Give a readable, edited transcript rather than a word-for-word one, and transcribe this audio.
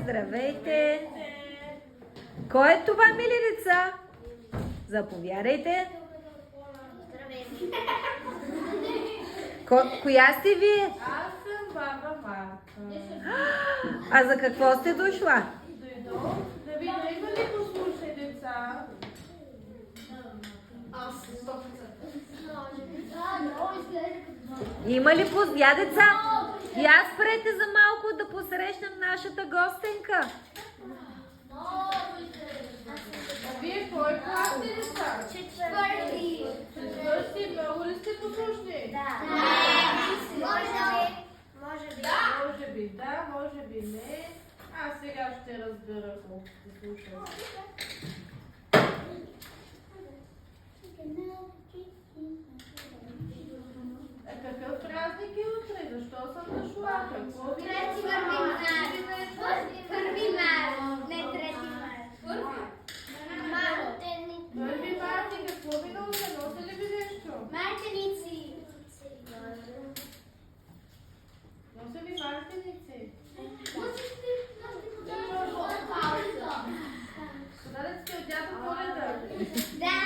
Здравейте! Кой е това, мили деца? Заповядайте. Коя сте вие? Аз съм баба Марка. А за какво сте дошла? Дойдох да видя има ли послушни деца. Има ли я деца? И аз спрете за малко да посрещнем нашата гостенка. А вие кой клас сте деца? Четвърти. Четвърти, много ли сте послушни? Да. Може би. Да, може би не. А сега ще разбера колко сте слушали. Какъв празник е утре? Защо съм дошла? Какво ви е? Първи март и какво ви науча? Носи ли ви нещо? Носи ли мартеници? Подаръците от дядо Коледа.